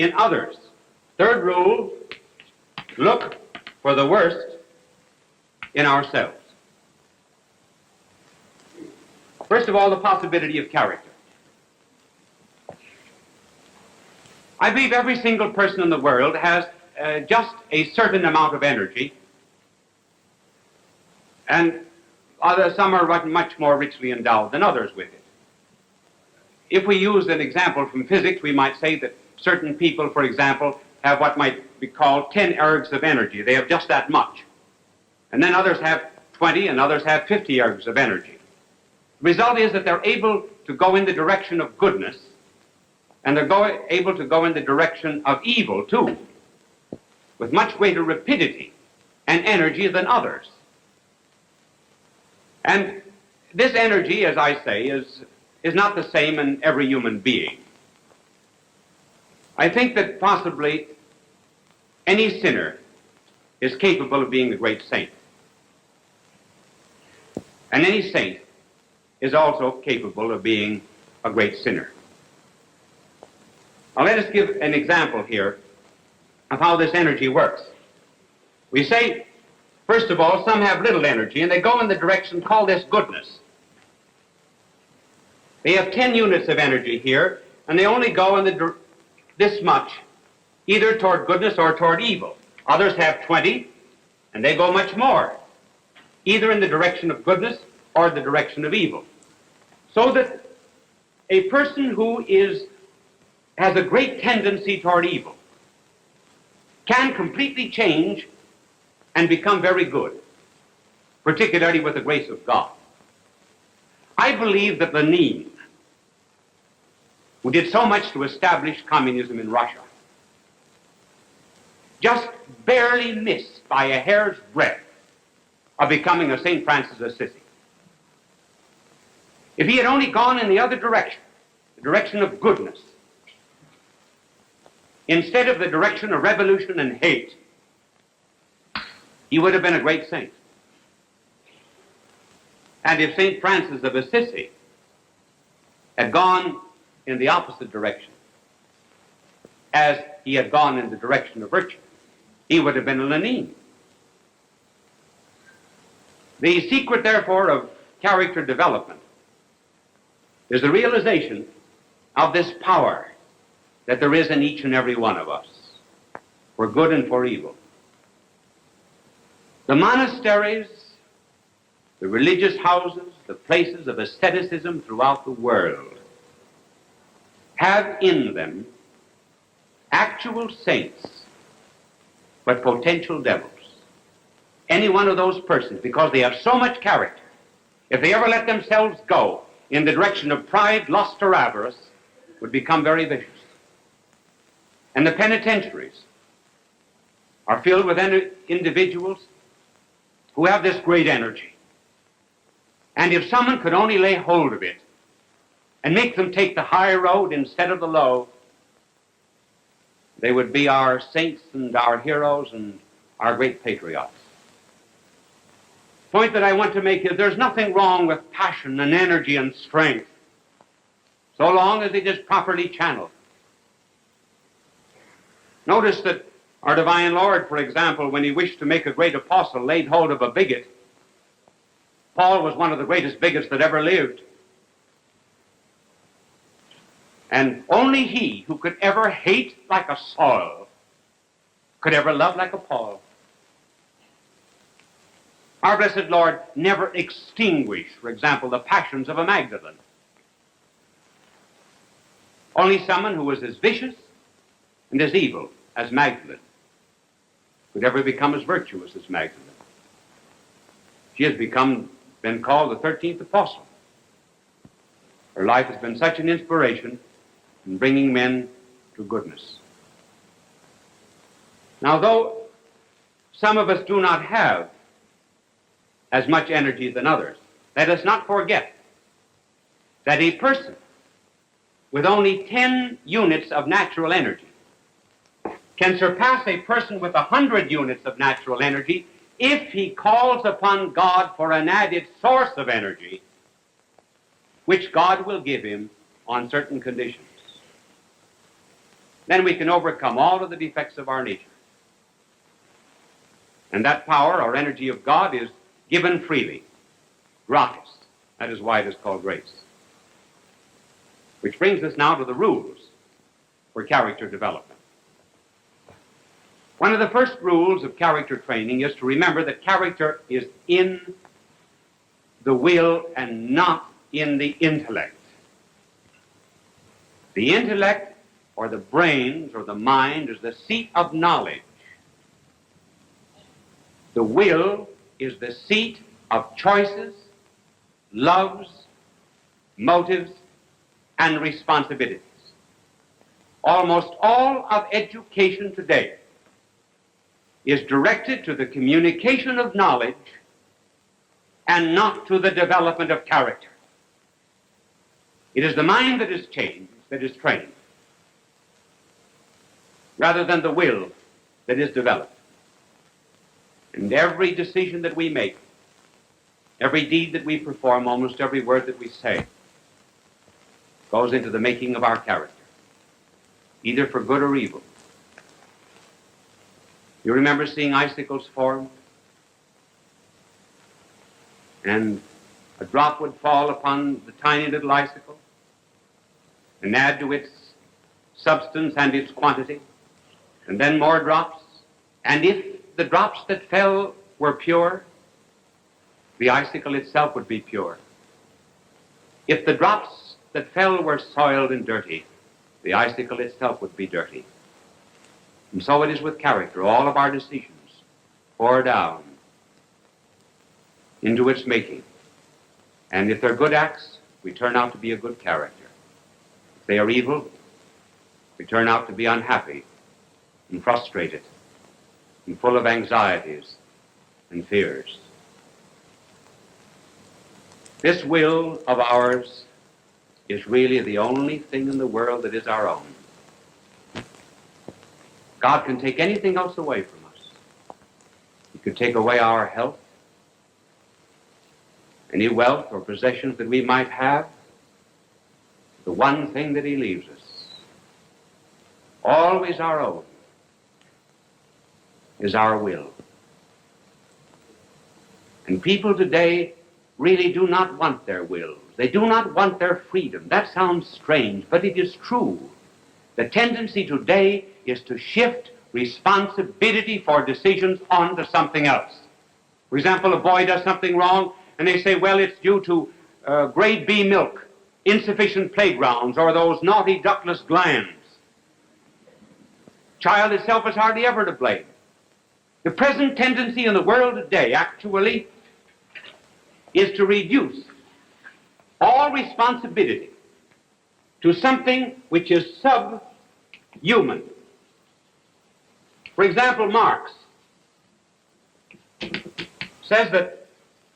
in others. Third rule, look for the worst in ourselves. First of all, the possibility of character. I believe every single person in the world has just a certain amount of energy, and some are much more richly endowed than others with it. If we use an example from physics, we might say that certain people, for example, have what might be called 10 ergs of energy. They have just that much. And then others have 20 and others have 50 ergs of energy. The result is that they're able to go in the direction of goodness, and they're able to go in the direction of evil too, with much greater rapidity and energy than others. And this energy, as I say, is not the same in every human being. I think that possibly any sinner is capable of being a great saint. And any saint is also capable of being a great sinner. Now let us give an example here of how this energy works. We say, first of all, some have little energy and they go in the direction, call this goodness. They have 10 units of energy here and they only go in this much, either toward goodness or toward evil. Others have 20 and they go much more, either in the direction of goodness or the direction of evil. So that a person who has a great tendency toward evil can completely change and become very good, particularly with the grace of God. I believe that Lenin, who did so much to establish communism in Russia, just barely missed by a hair's breadth of becoming a St. Francis of Assisi. If he had only gone in the other direction, the direction of goodness, instead of the direction of revolution and hate, he would have been a great saint. And if St. Francis of Assisi had gone in the opposite direction, as he had gone in the direction of virtue, he would have been a Lenin. The secret, therefore, of character development is the realization of this power that there is in each and every one of us, for good and for evil. The monasteries, the religious houses, the places of asceticism throughout the world have in them actual saints, but potential devils. Any one of those persons, because they have so much character, if they ever let themselves go in the direction of pride, lust, or avarice, would become very vicious. And the penitentiaries are filled with individuals who have this great energy. And if someone could only lay hold of it and make them take the high road instead of the low, they would be our saints and our heroes and our great patriots. The point that I want to make is there's nothing wrong with passion and energy and strength, so long as it is properly channeled. Notice that our divine Lord, for example, when he wished to make a great apostle, laid hold of a bigot. Paul was one of the greatest bigots that ever lived. And only he who could ever hate like a Saul could ever love like a Paul. Our blessed Lord never extinguished, for example, the passions of a Magdalene. Only someone who was as vicious and as evil as Magdalene could ever become as virtuous as Magdalene. She has been called the 13th apostle. Her life has been such an inspiration in bringing men to goodness. Now, though some of us do not have as much energy than others, let us not forget that a person with only 10 units of natural energy can surpass a person with 100 units of natural energy if he calls upon God for an added source of energy, which God will give him on certain conditions. then we can overcome all of the defects of our nature. And that power or energy of God is given freely, gratis. That is why it is called grace. Which brings us now to the rules for character development. One of the first rules of character training is to remember that character is in the will and not in the intellect. The intellect, or the brains, or the mind, is the seat of knowledge. The will is the seat of choices, loves, motives, and responsibilities. Almost all of education today is directed to the communication of knowledge and not to the development of character. It is the mind that is changed, that is trained, rather than the will that is developed. And every decision that we make, every deed that we perform, almost every word that we say, goes into the making of our character, either for good or evil. You remember seeing icicles formed? And a drop would fall upon the tiny little icicle and add to its substance and its quantity, and then more drops. And if the drops that fell were pure, the icicle itself would be pure. If the drops that fell were soiled and dirty, the icicle itself would be dirty. And so it is with character. All of our decisions pour down into its making. And if they're good acts, we turn out to be a good character. If they are evil, we turn out to be unhappy and frustrated and full of anxieties and fears. This will of ours is really the only thing in the world that is our own. God can take anything else away from us. He could take away our health, any wealth or possessions that we might have. The one thing that he leaves us, always our own, is our will. And people today really do not want their wills. They do not want their freedom. That sounds strange, but it is true. The tendency today is to shift responsibility for decisions onto something else. For example, a boy does something wrong, and they say, well, it's due to grade B milk, insufficient playgrounds, or those naughty ductless glands. Child itself is hardly ever to blame. The present tendency in the world today, actually, is to reduce all responsibility to something which is subhuman. For example, Marx says that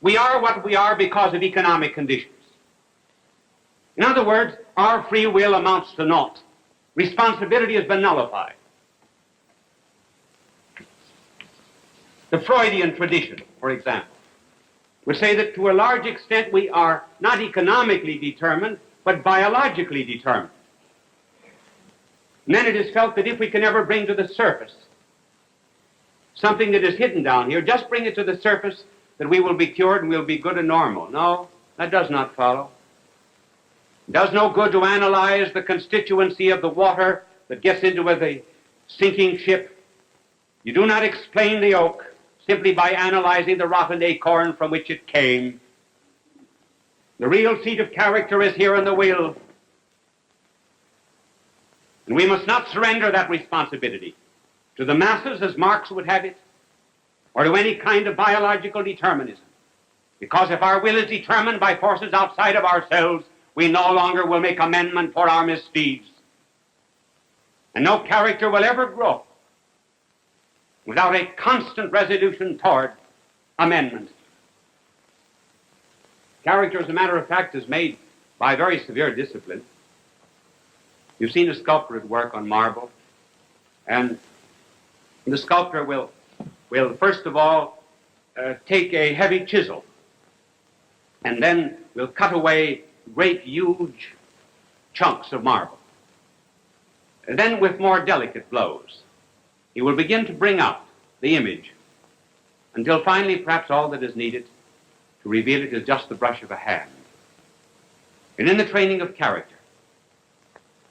we are what we are because of economic conditions. In other words, our free will amounts to naught. Responsibility has been nullified. The Freudian tradition, for example, would say that to a large extent we are not economically determined, but biologically determined. And then it is felt that if we can ever bring to the surface something that is hidden down here, just bring it to the surface, that we will be cured and we'll be good and normal. No, that does not follow. It does no good to analyze the constituency of the water that gets into a sinking ship. You do not explain the oak simply by analyzing the rotten acorn from which it came. The real seat of character is here in the will. And we must not surrender that responsibility to the masses, as Marx would have it, or to any kind of biological determinism. Because if our will is determined by forces outside of ourselves, we no longer will make amendment for our misdeeds. And no character will ever grow without a constant resolution toward amendment. Character, as a matter of fact, is made by very severe discipline. You've seen a sculptor at work on marble, and the sculptor will first of all take a heavy chisel, and then will cut away great, huge chunks of marble. then with more delicate blows, he will begin to bring out the image until finally perhaps all that is needed to reveal it is just the brush of a hand. And in the training of character,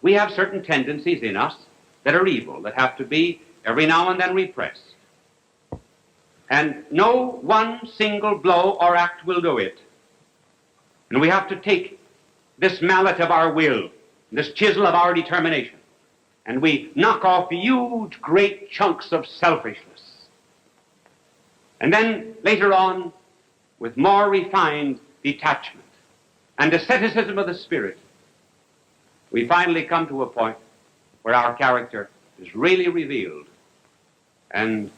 we have certain tendencies in us that are evil, that have to be every now and then repressed. And no one single blow or act will do it. And we have to take this mallet of our will, this chisel of our determination, and we knock off huge, great chunks of selfishness. And then later on, with more refined detachment and asceticism of the spirit, we finally come to a point where our character is really revealed and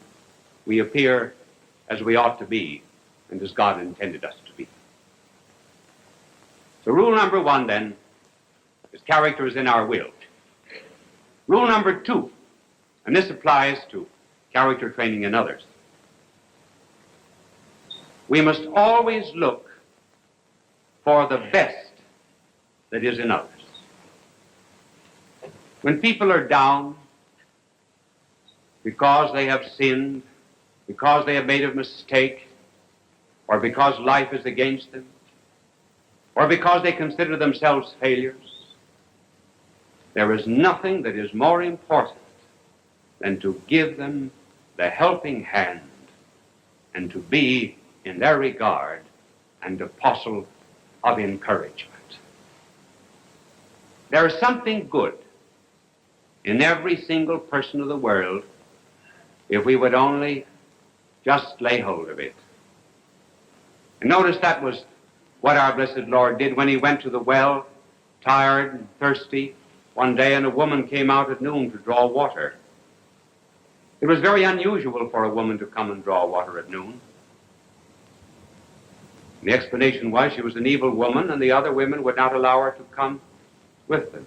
we appear as we ought to be and as God intended us to be. So rule number one, then, is character is in our will. Rule number two, and this applies to character training in others, we must always look for the best that is in others. When people are down because they have sinned, because they have made a mistake, or because life is against them, or because they consider themselves failures, there is nothing that is more important than to give them the helping hand and to be, in their regard, an apostle of encouragement. There is something good in every single person of the world if we would only just lay hold of it. And notice that was what our blessed Lord did when he went to the well, tired and thirsty, one day, and a woman came out at noon to draw water. It was very unusual for a woman to come and draw water at noon. The explanation was she was an evil woman and the other women would not allow her to come with them.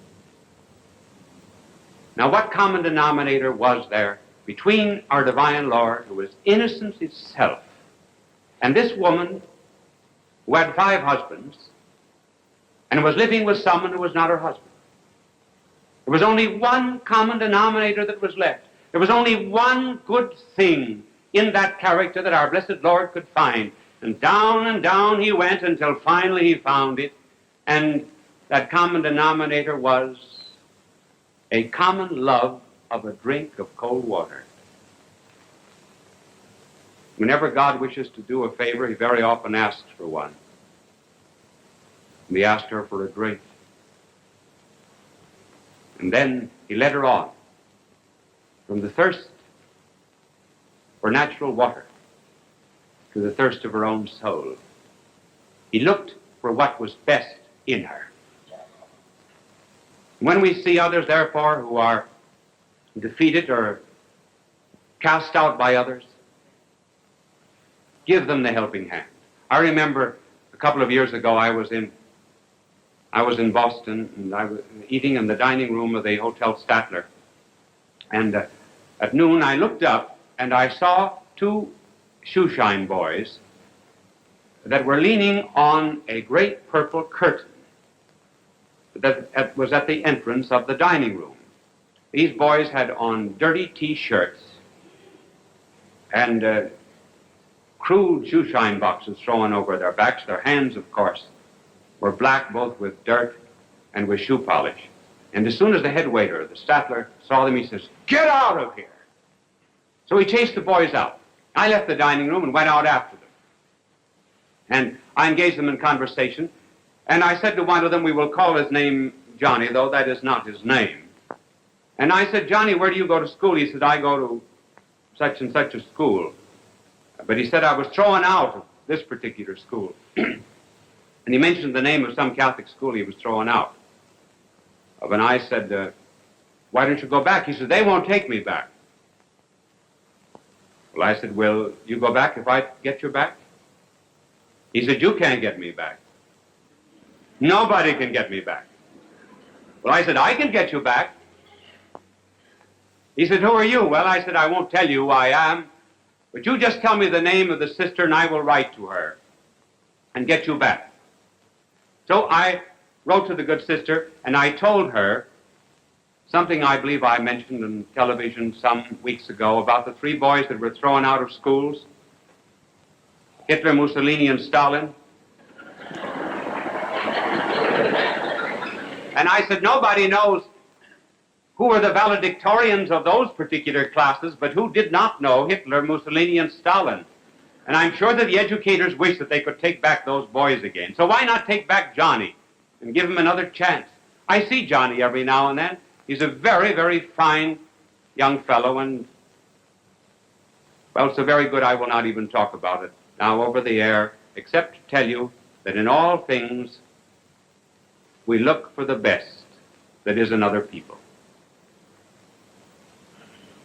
Now, what common denominator was there between our divine Lord, who was innocence itself, and this woman who had 5 husbands and was living with someone who was not her husband? There was only one common denominator that was left. There was only one good thing in that character that our blessed Lord could find. And down he went until finally he found it. And that common denominator was a common love of a drink of cold water. Whenever God wishes to do a favor, he very often asks for one. And he asked her for a drink. And then he led her on from the thirst for natural water to the thirst of her own soul. He looked for what was best in her. When we see others, therefore, who are defeated or cast out by others, give them the helping hand. I remember a couple of years ago I was in Boston, and I was eating in the dining room of the Hotel Statler. And at noon I looked up and I saw 2 shoeshine boys that were leaning on a great purple curtain that was at the entrance of the dining room. These boys had on dirty T-shirts and crude shoeshine boxes thrown over their backs. Their hands, of course, were black both with dirt and with shoe polish. And as soon as the head waiter, the Statler, saw them, he says, "Get out of here!" So he chased the boys out. I left the dining room and went out after them. And I engaged them in conversation. And I said to one of them, we will call his name Johnny, though that is not his name. And I said, "Johnny, where do you go to school?" He said, "I go to such and such a school." But he said, "I was thrown out of this particular school." And he mentioned the name of some Catholic school he was thrown out of. And I said, "Why don't you go back?" He said, "They won't take me back." Well, I said, "Will you go back if I get you back?" He said, "You can't get me back. Nobody can get me back." Well, I said, "I can get you back." He said, "Who are you?" Well, I said, "I won't tell you who I am, but you just tell me the name of the sister and I will write to her and get you back." So I wrote to the good sister and I told her something I believe I mentioned on television some weeks ago about the 3 boys that were thrown out of schools, Hitler, Mussolini, and Stalin. And I said, nobody knows who were the valedictorians of those particular classes, but who did not know Hitler, Mussolini, and Stalin? And I'm sure that the educators wish that they could take back those boys again. So why not take back Johnny and give him another chance? I see Johnny every now and then. He's a very, very fine young fellow, and, well, so very good I will not even talk about it now over the air, except to tell you that in all things we look for the best that is in other people.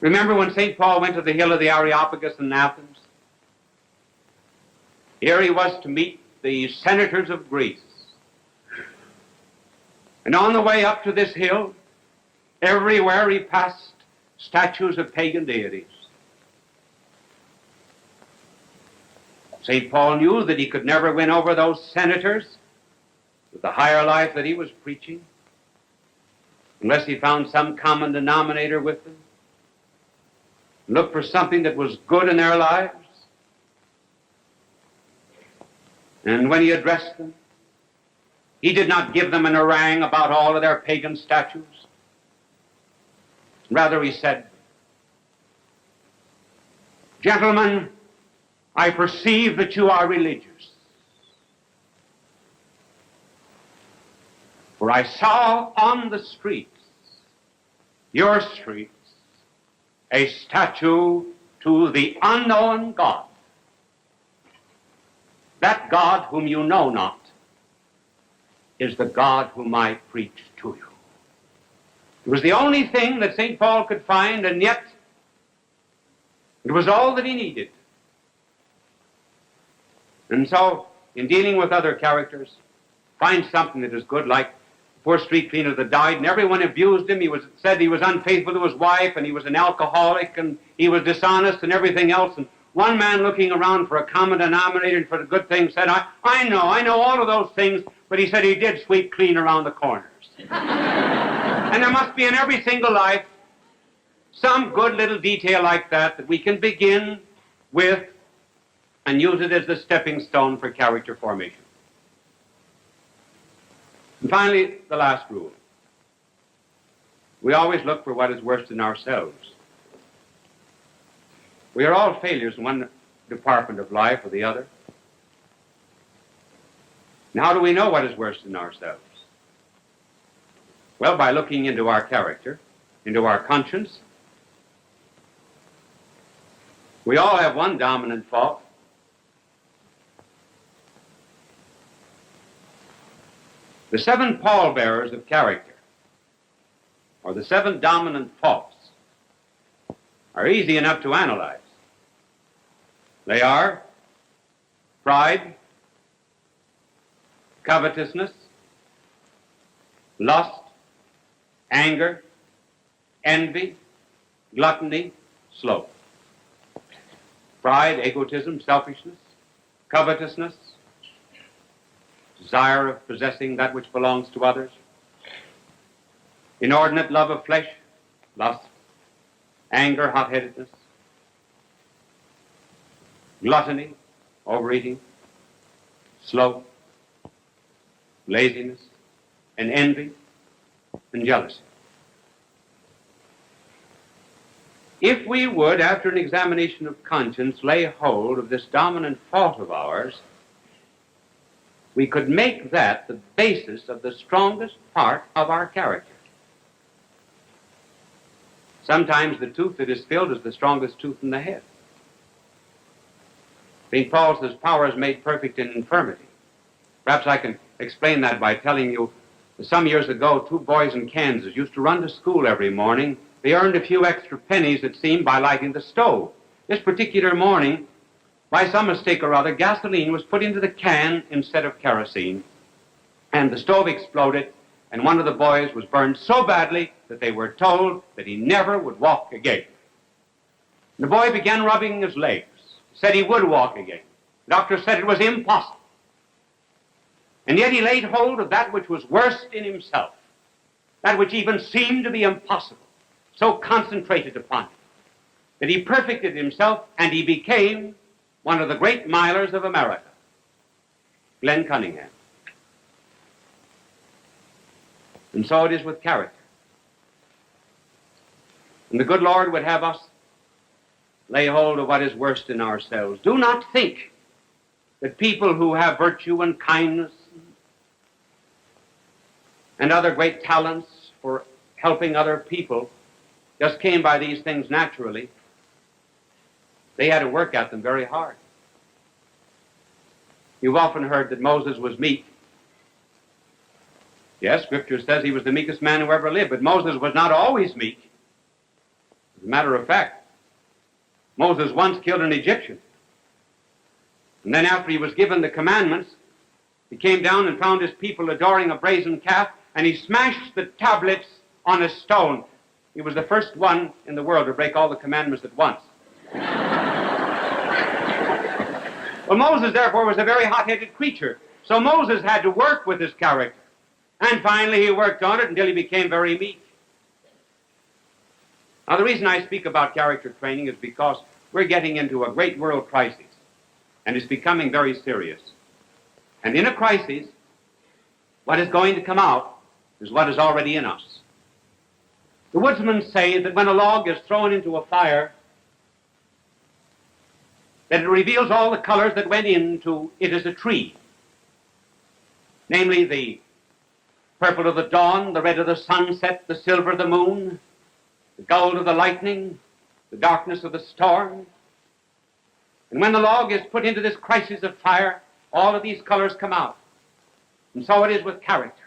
Remember when St. Paul went to the hill of the Areopagus in Athens? Here he was to meet the senators of Greece. And on the way up to this hill, everywhere he passed statues of pagan deities. St. Paul knew that he could never win over those senators with the higher life that he was preaching unless he found some common denominator with them, looked for something that was good in their lives. And when he addressed them, he did not give them an harangue about all of their pagan statues. Rather, he said, "Gentlemen, I perceive that you are religious. For I saw on the streets, your streets, a statue to the unknown God. That God whom you know not is the God whom I preach to you." It was the only thing that St. Paul could find, and yet it was all that he needed. And so, in dealing with other characters, find something that is good, like the poor street cleaner that died, and everyone abused him. He said he was unfaithful to his wife, and he was an alcoholic, and he was dishonest, and everything else. And one man, looking around for a common denominator and for the good things, said, I know all of those things, but he said he did sweep clean around the corners. And there must be in every single life some good little detail like that we can begin with and use it as the stepping stone for character formation. And finally, the last rule. We always look for what is worse than ourselves. We are all failures in one department of life or the other. And how do we know what is worse than ourselves? Well, by looking into our character, into our conscience. We all have one dominant fault. The 7 pallbearers of character, or the 7 dominant faults, are easy enough to analyze. They are pride, covetousness, lust, anger, envy, gluttony, sloth. Pride, egotism, selfishness, covetousness, desire of possessing that which belongs to others, inordinate love of flesh, lust, anger, hot-headedness, gluttony, overeating, sloth, laziness, and envy, and jealousy. If we would, after an examination of conscience, lay hold of this dominant fault of ours, we could make that the basis of the strongest part of our character. Sometimes the tooth that is filled is the strongest tooth in the head. St. Paul says, power is made perfect in infirmity. Perhaps I can explain that by telling you that some years ago, 2 boys in Kansas used to run to school every morning. They earned a few extra pennies, it seemed, by lighting the stove. This particular morning, by some mistake or other, gasoline was put into the can instead of kerosene, and the stove exploded, and one of the boys was burned so badly that they were told that he never would walk again. The boy began rubbing his legs, said he would walk again. The doctor said it was impossible. And yet he laid hold of that which was worst in himself, that which even seemed to be impossible, so concentrated upon it, that he perfected himself and he became one of the great milers of America, Glenn Cunningham. And so it is with character. And the good Lord would have us lay hold of what is worst in ourselves. Do not think that people who have virtue and kindness and other great talents for helping other people just came by these things naturally. They had to work at them very hard. You've often heard that Moses was meek. Yes, Scripture says he was the meekest man who ever lived, but Moses was not always meek. As a matter of fact, Moses once killed an Egyptian. And then after he was given the commandments, he came down and found his people adoring a brazen calf, and he smashed the tablets on a stone. He was the first one in the world to break all the commandments at once. Well, Moses, therefore, was a very hot-headed creature. So Moses had to work with his character. And finally he worked on it until he became very meek. Now, the reason I speak about character training is because we're getting into a great world crisis, and it's becoming very serious. And in a crisis, what is going to come out is what is already in us. The woodsmen say that when a log is thrown into a fire, that it reveals all the colors that went into it as a tree, namely the purple of the dawn, the red of the sunset, the silver of the moon, the gold of the lightning, the darkness of the storm. And when the log is put into this crisis of fire, all of these colors come out. And so it is with character.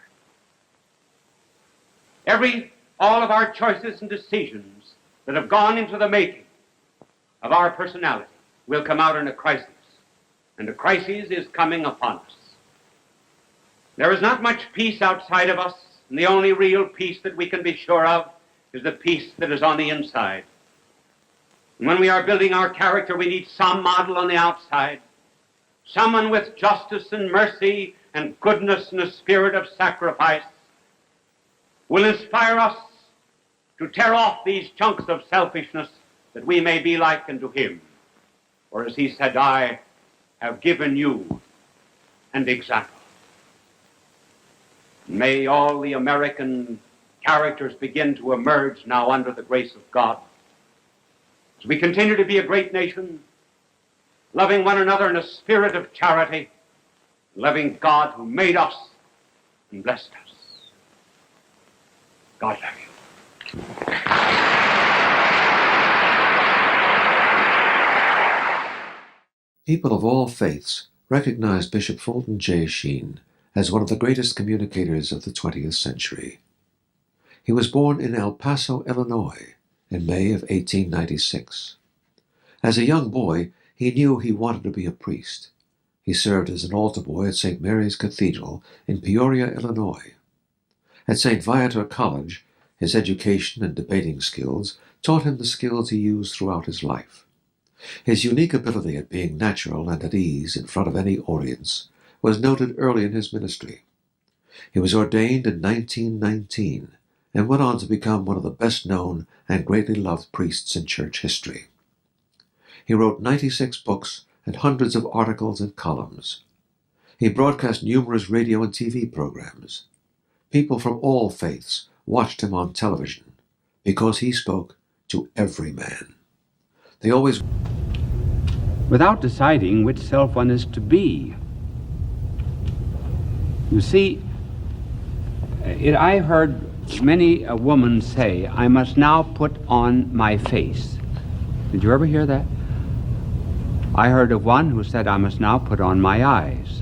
All of our choices and decisions that have gone into the making of our personality will come out in a crisis. And a crisis is coming upon us. There is not much peace outside of us, and the only real peace that we can be sure of is the peace that is on the inside. And when we are building our character, we need some model on the outside, someone with justice and mercy and goodness and a spirit of sacrifice will inspire us to tear off these chunks of selfishness that we may be like unto him. For as he said, I have given you an example. May all the American characters begin to emerge now under the grace of God. As we continue to be a great nation, loving one another in a spirit of charity, loving God who made us and blessed us. God love you. People of all faiths recognize Bishop Fulton J.Sheen as one of the greatest communicators of the 20th century. He was born in El Paso, Illinois, in May of 1896. As a young boy, he knew he wanted to be a priest. He served as an altar boy at St. Mary's Cathedral in Peoria, Illinois. At St. Viator College, his education and debating skills taught him the skills he used throughout his life. His unique ability at being natural and at ease in front of any audience was noted early in his ministry. He was ordained in 1919 and went on to become one of the best-known and greatly loved priests in church history. He wrote 96 books and hundreds of articles and columns. He broadcast numerous radio and TV programs. People from all faiths watched him on television because he spoke to every man. They always... without deciding which self one is to be. You see, I've heard many a woman say, I must now put on my face. Did you ever hear that? I heard of one who said, I must now put on my eyes.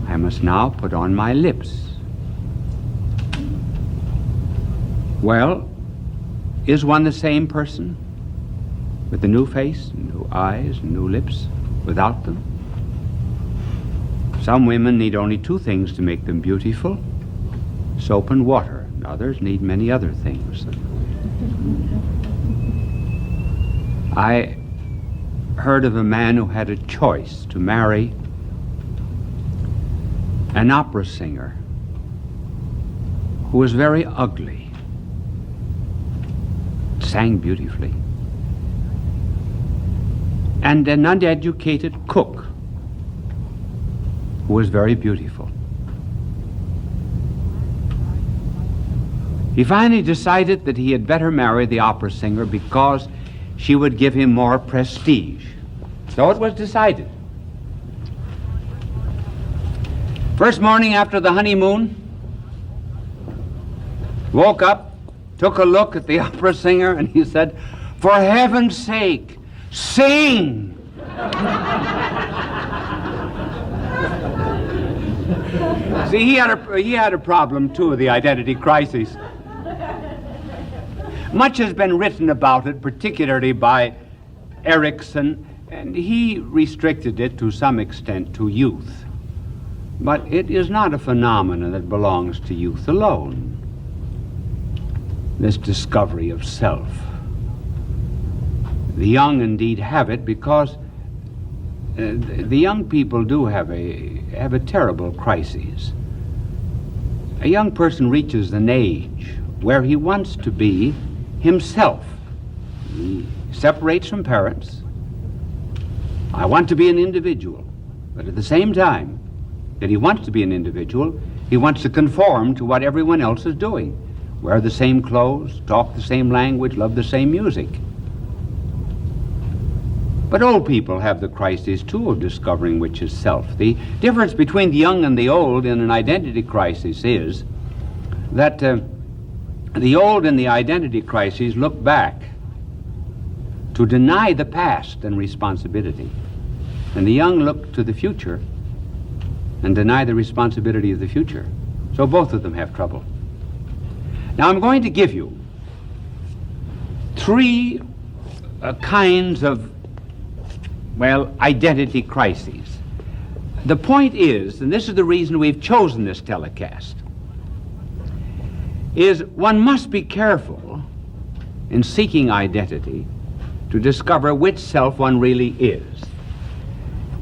I must now put on my lips. Well, is one the same person with a new face, new eyes, new lips, without them? Some women need only two things to make them beautiful, soap and water, and others need many other things. I heard of a man who had a choice to marry an opera singer who was very ugly, sang beautifully, and an uneducated cook who was very beautiful. He finally decided that he had better marry the opera singer because she would give him more prestige. So it was decided. First morning after the honeymoon, woke up, took a look at the opera singer, and he said, "For heaven's sake, sing!" See, he had a problem, too, of the identity crisis. Much has been written about it, particularly by Erickson, and he restricted it to some extent to youth. But it is not a phenomenon that belongs to youth alone, this discovery of self. The young indeed have it because the young people do have a terrible crisis. A young person reaches an age where he wants to be himself. He separates from parents. I want to be an individual, but at the same time that he wants to be an individual, he wants to conform to what everyone else is doing. Wear the same clothes, talk the same language, love the same music. But old people have the crisis, too, of discovering which is self. The difference between the young and the old in an identity crisis is that the old in the identity crisis look back to deny the past and responsibility, and the young look to the future and deny the responsibility of the future. So both of them have trouble. Now I'm going to give you three kinds of, identity crises. The point is, and this is the reason we've chosen this telecast, is one must be careful in seeking identity to discover which self one really is.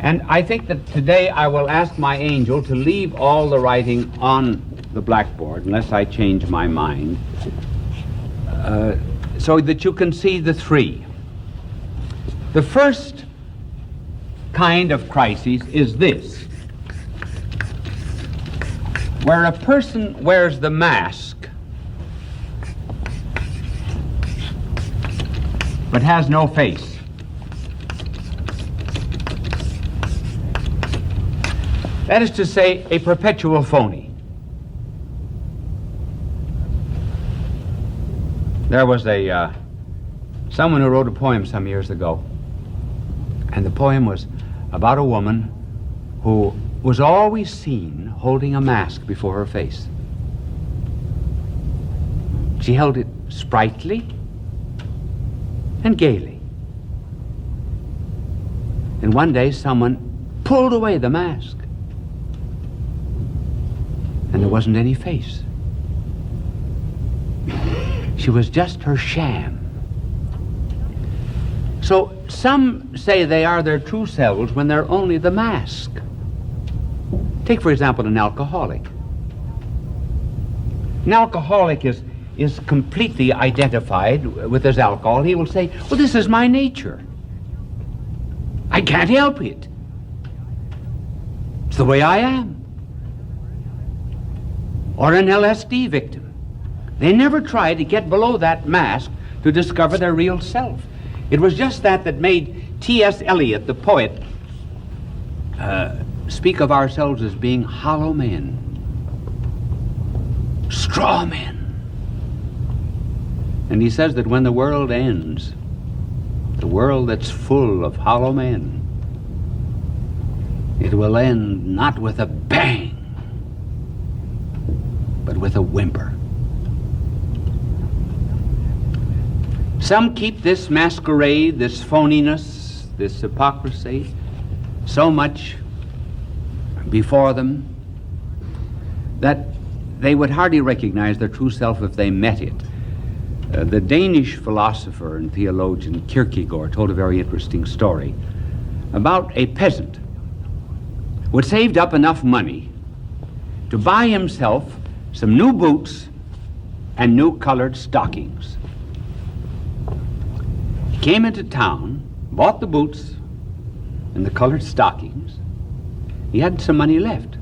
And I think that today I will ask my angel to leave all the writing on the blackboard, unless I change my mind, so that you can see the three. The first kind of crisis is this, where a person wears the mask but has no face. That is to say, a perpetual phony. There was someone who wrote a poem some years ago, and the poem was about a woman who was always seen holding a mask before her face. She held it sprightly and gaily. And one day someone pulled away the mask, and there wasn't any face. She was just her sham. So some say they are their true selves when they're only the mask. Take, for example, an alcoholic. An alcoholic is completely identified with his alcohol. He will say, well, this is my nature. I can't help it. It's the way I am. Or an LSD victim. They never try to get below that mask to discover their real self. It was just that made T.S. Eliot, the poet, speak of ourselves as being hollow men, straw men. And he says that when the world ends, the world that's full of hollow men, it will end not with a bang, but with a whimper. Some keep this masquerade, this phoniness, this hypocrisy so much before them that they would hardly recognize their true self if they met it. The Danish philosopher and theologian Kierkegaard told a very interesting story about a peasant who had saved up enough money to buy himself some new boots and new colored stockings. He came into town, bought the boots and the colored stockings. He had some money left,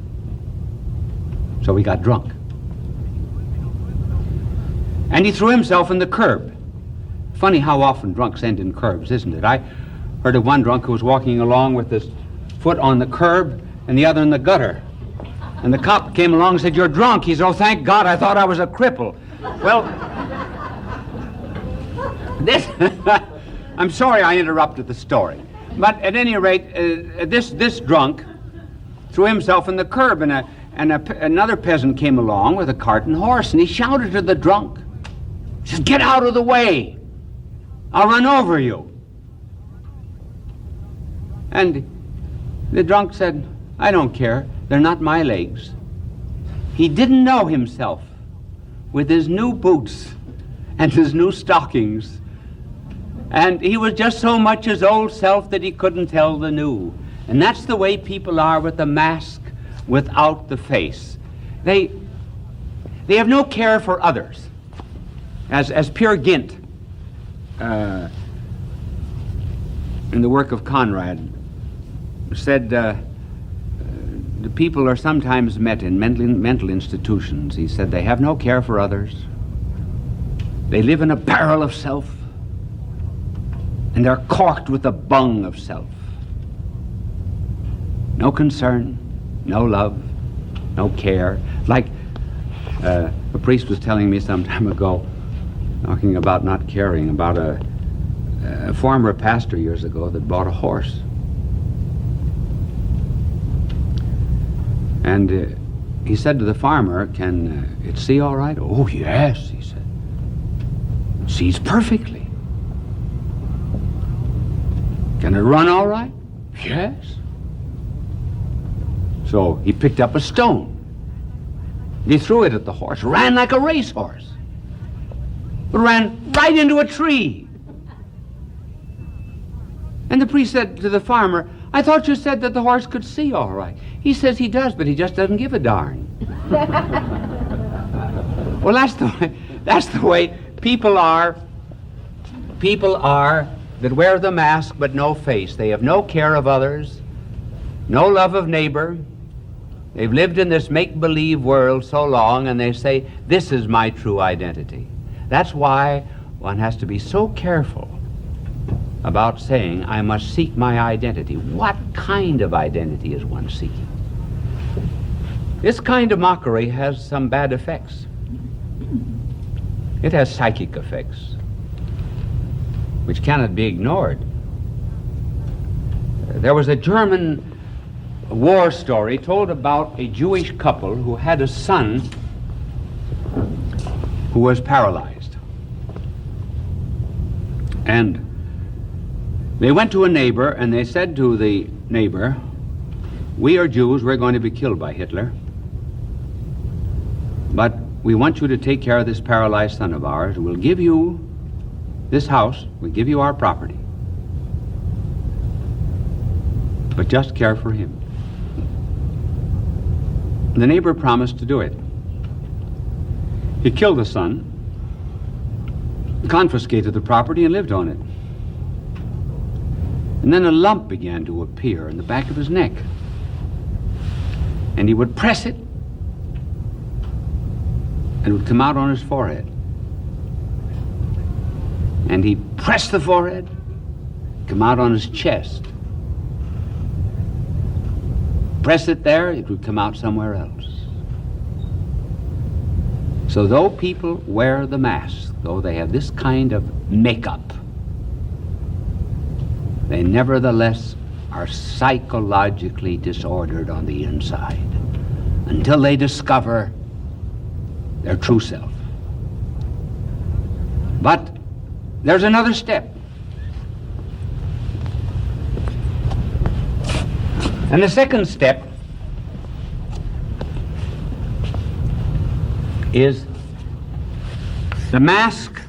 so he got drunk. And he threw himself in the curb. Funny how often drunks end in curbs, isn't it? I heard of one drunk who was walking along with his foot on the curb and the other in the gutter. And the cop came along and said, "You're drunk." He said, "Oh, thank God, I thought I was a cripple." Well, this, I'm sorry I interrupted the story. But at any rate, this drunk threw himself in the curb, and another peasant came along with a cart and horse, and he shouted to the drunk. He says, "Get out of the way. I'll run over you." And the drunk said, "I don't care. They're not my legs." He didn't know himself with his new boots and his new stockings. And he was just so much his old self that he couldn't tell the new. And that's the way people are with the mask without the face. They have no care for others. As Peer Gynt, in the work of Conrad, said, the people are sometimes met in mental institutions. He said they have no care for others. They live in a barrel of self, and they're corked with the bung of self. No concern, no love, no care. Like a priest was telling me some time ago, talking about not caring, about a former pastor years ago that bought a horse. And he said to the farmer, "Can it see all right?" "Oh, yes," he said. "It sees perfectly." "Can it run all right?" "Yes." So he picked up a stone. He threw it at the horse, ran like a racehorse. It ran right into a tree. And the priest said to the farmer, "I thought you said that the horse could see all right." He says he does, but he just doesn't give a darn. Well, that's the way people are. People are that wear the mask but no face. They have no care of others, no love of neighbor. They've lived in this make-believe world so long, and they say, "This is my true identity." That's why one has to be so careful about saying, "I must seek my identity." What kind of identity is one seeking? This kind of mockery has some bad effects. It has psychic effects, which cannot be ignored. There was a German war story told about a Jewish couple who had a son who was paralyzed. And they went to a neighbor and they said to the neighbor, "We are Jews, we're going to be killed by Hitler. But we want you to take care of this paralyzed son of ours. We'll give you this house, we'll give you our property. But just care for him." The neighbor promised to do it. He killed the son, confiscated the property, and lived on it. And then a lump began to appear in the back of his neck. And he would press it, and it would come out on his forehead. And he pressed the forehead, come out on his chest. Press it there, it would come out somewhere else. So though people wear the mask, though they have this kind of makeup, they nevertheless are psychologically disordered on the inside until they discover their true self. But there's another step. And the second step is the mask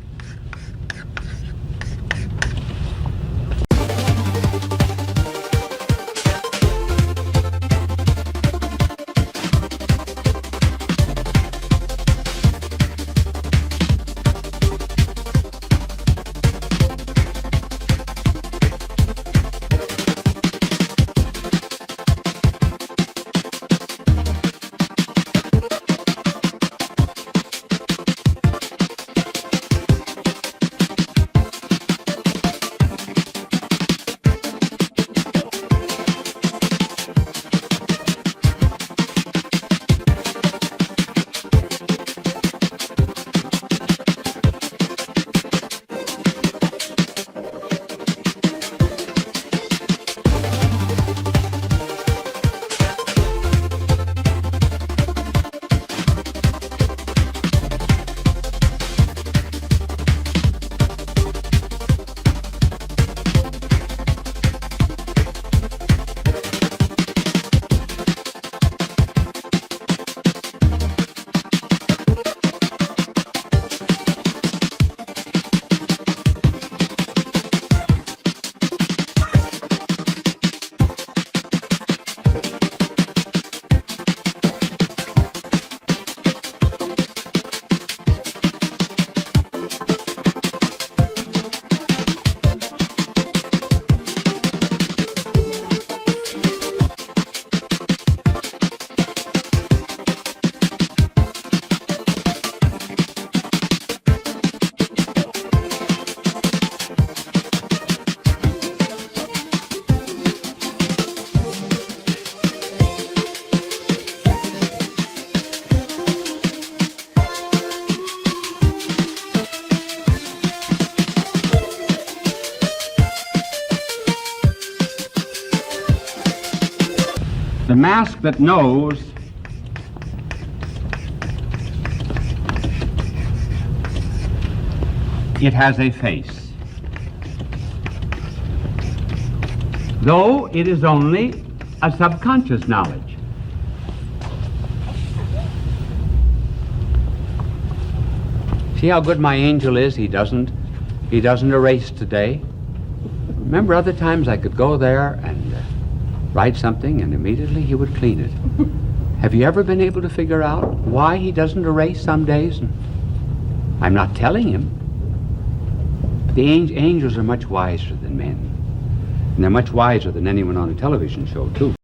mask that knows it has a face, though it is only a subconscious knowledge. See how good my angel is? He doesn't erase today. Remember other times I could go there and write something and immediately he would clean it. Have you ever been able to figure out why he doesn't erase some days? I'm not telling him. But the angels are much wiser than men. And they're much wiser than anyone on a television show, too.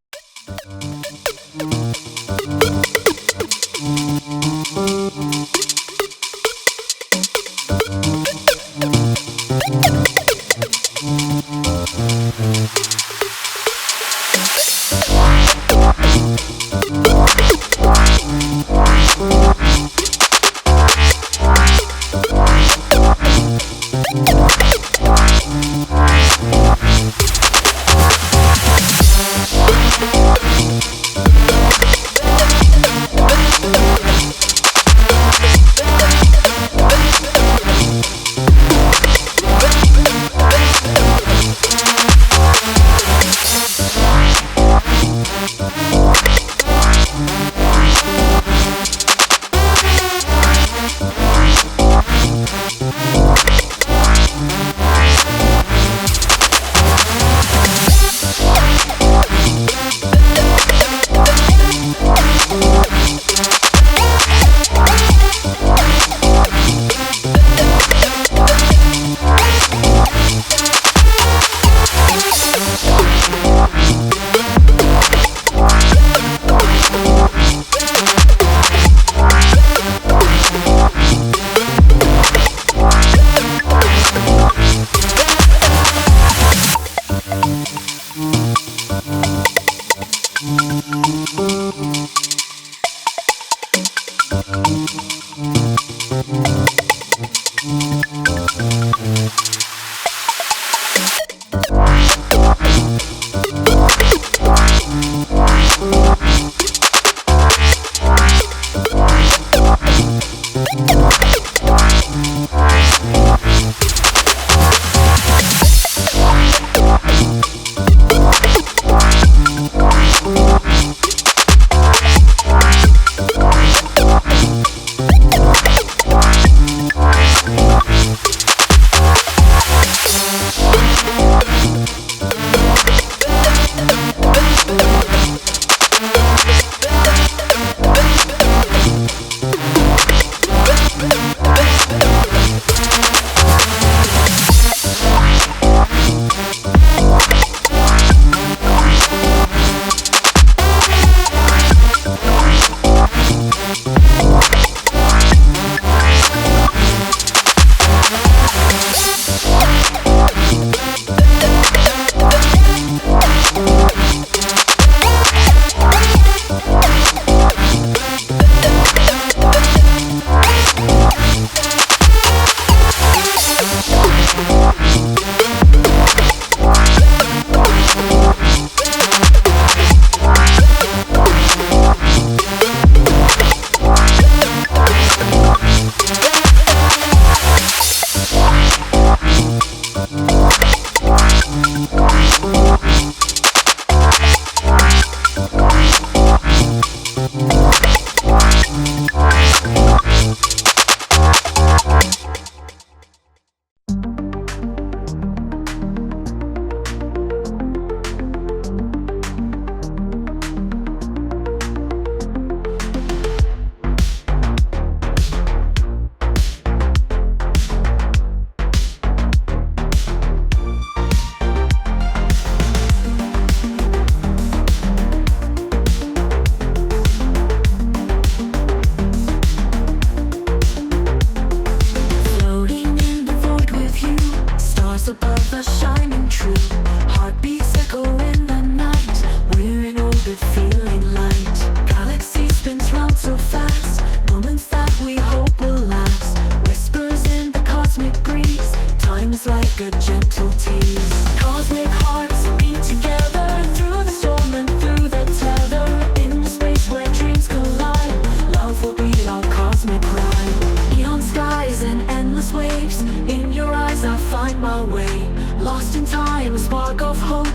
waves. In your eyes I find my way. Lost in time, a spark of hope.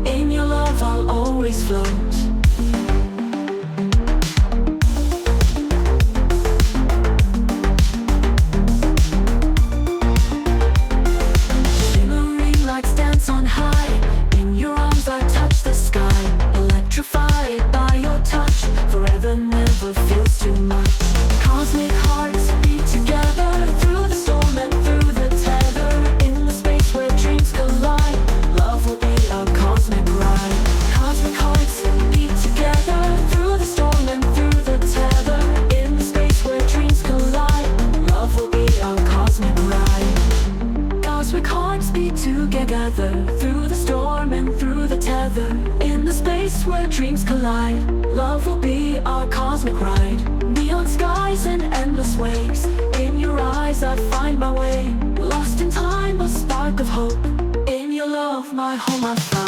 In your love I'll always float. Shimmering lights dance on high. In your arms I touch the sky. Electrified by your touch. Forever never feels too much. Cosmic hearts beat together through the storm and through the tether. In the space where dreams collide, love will be a cosmic ride. Cosmic hearts beat together through the storm and through the tether. In the space where dreams collide, love will be a cosmic ride. Cosmic hearts beat together through the storm and through the tether. In the space where dreams collide, love will be our cosmic ride. Neon skies and endless waves. In your eyes I find my way. Lost in time, a spark of hope. In your love, my home I find.